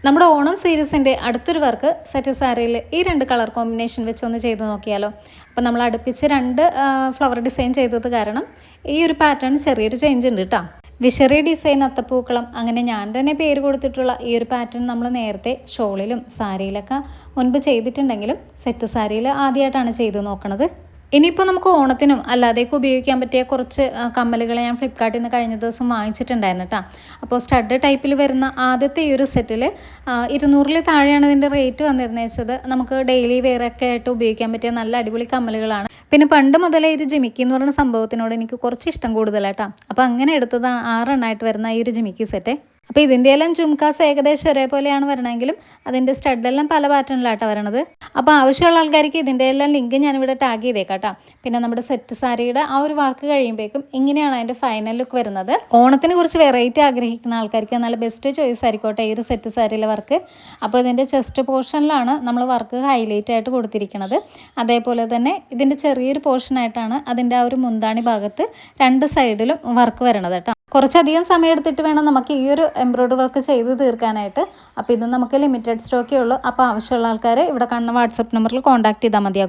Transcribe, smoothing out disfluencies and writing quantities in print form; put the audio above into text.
നമ്മുടെ ഓണം സീരീസിൻ്റെ അടുത്തൊരു work set സാരിയിൽ ഈ രണ്ട് കളർ കോമ്പിനേഷൻ വെച്ച് ഒന്ന് ചെയ്ത് നോക്കിയാലോ. അപ്പോൾ നമ്മൾ അടുപ്പിച്ച് രണ്ട് ഫ്ലവർ ഡിസൈൻ ചെയ്തത് കാരണം ഈ ഒരു പാറ്റേൺ ചെറിയൊരു ചേഞ്ച് ഉണ്ട് കേട്ടോ. വിഷറി ഡിസൈൻ അത്തപ്പൂക്കളം, അങ്ങനെ ഞാൻ തന്നെ പേര് കൊടുത്തിട്ടുള്ള ഈ ഒരു പാറ്റേൺ നമ്മൾ നേരത്തെ ഷോളിലും സാരിയിലൊക്കെ മുൻപ് ചെയ്തിട്ടുണ്ടെങ്കിലും സെറ്റ് സാരിയിൽ ആദ്യമായിട്ടാണ് ചെയ്ത് നോക്കണത്. ഇനിയിപ്പോൾ നമുക്ക് ഓണത്തിനും അല്ലാതെയൊക്കെ ഉപയോഗിക്കാൻ പറ്റിയ കുറച്ച് കമ്മലുകൾ ഞാൻ ഫ്ലിപ്കാർട്ടിൽ നിന്ന് കഴിഞ്ഞ ദിവസം വാങ്ങിച്ചിട്ടുണ്ടായിരുന്നു കേട്ടോ. അപ്പോൾ സ്റ്റഡ് ടൈപ്പിൽ വരുന്ന ആദ്യത്തെ ഈ ഒരു സെറ്റിൽ 200 താഴെയാണ് ഇതിൻ്റെ റേറ്റ് വന്നിരുന്നത് വെച്ചത്. നമുക്ക് ഡെയിലി വെയറൊക്കെ ആയിട്ട് ഉപയോഗിക്കാൻ പറ്റിയ നല്ല അടിപൊളി കമ്മലുകളാണ്. പിന്നെ പണ്ട് മുതലേ ഒരു ജിമിക്കി എന്ന് പറയുന്ന സംഭവത്തിനോട് എനിക്ക് കുറച്ച് ഇഷ്ടം കൂടുതലാട്ടോ. അപ്പോൾ അങ്ങനെ എടുത്തതാണ് 6 എണ്ണമായിട്ട് വരുന്ന ഈ ഒരു ജിമിക്കി സെറ്റ്. അപ്പോൾ ഇതിൻ്റെ എല്ലാം ജുംകാസ് ഏകദേശം ഒരേപോലെയാണ് വരണമെങ്കിലും അതിൻ്റെ സ്റ്റഡെല്ലാം പല പാറ്റേണിലായിട്ടാണ് വരണത്. അപ്പോൾ ആവശ്യമുള്ള ആൾക്കാർക്ക് ഇതിൻ്റെ എല്ലാം ലിങ്ക് ഞാനിവിടെ ടാഗ് ചെയ്തേക്കാം കേട്ടോ. പിന്നെ നമ്മുടെ സെറ്റ് സാരിയുടെ ആ ഒരു വർക്ക് കഴിയുമ്പോഴേക്കും ഇങ്ങനെയാണ് അതിൻ്റെ ഫൈനൽ ലുക്ക് വരുന്നത്. ഓണത്തിന് കുറച്ച് വെറൈറ്റി ആഗ്രഹിക്കുന്ന ആൾക്കാർക്ക് നല്ല ബെസ്റ്റ് ചോയ്സ് ആയിക്കോട്ടെ ഈ ഒരു സെറ്റ് സാരിയിലെ വർക്ക്. അപ്പോൾ ഇതിൻ്റെ ചെസ്റ്റ് പോർഷനിലാണ് നമ്മൾ വർക്ക് ഹൈലൈറ്റ് ആയിട്ട് കൊടുത്തിരിക്കുന്നത്. അതേപോലെ തന്നെ ഇതിൻ്റെ ചെറിയൊരു പോർഷനായിട്ടാണ് അതിൻ്റെ ആ ഒരു മുന്താണി ഭാഗത്ത് രണ്ട് സൈഡിലും വർക്ക് വരണത് കേട്ടോ. കുറച്ചധികം സമയം എടുത്തിട്ട് വേണം നമുക്ക് ഈ ഒരു എംബ്രോയ്ഡറി വർക്ക് ചെയ്ത് തീർക്കാനായിട്ട്. അപ്പോൾ ഇത് നമുക്ക് ലിമിറ്റഡ് സ്റ്റോക്കേ ഉള്ളൂ. അപ്പോൾ ആവശ്യമുള്ള ആൾക്കാർ ഇവിടെ കാണുന്ന വാട്സപ്പ് നമ്പറിൽ കോൺടാക്ട് ചെയ്താൽ മതിയാകും.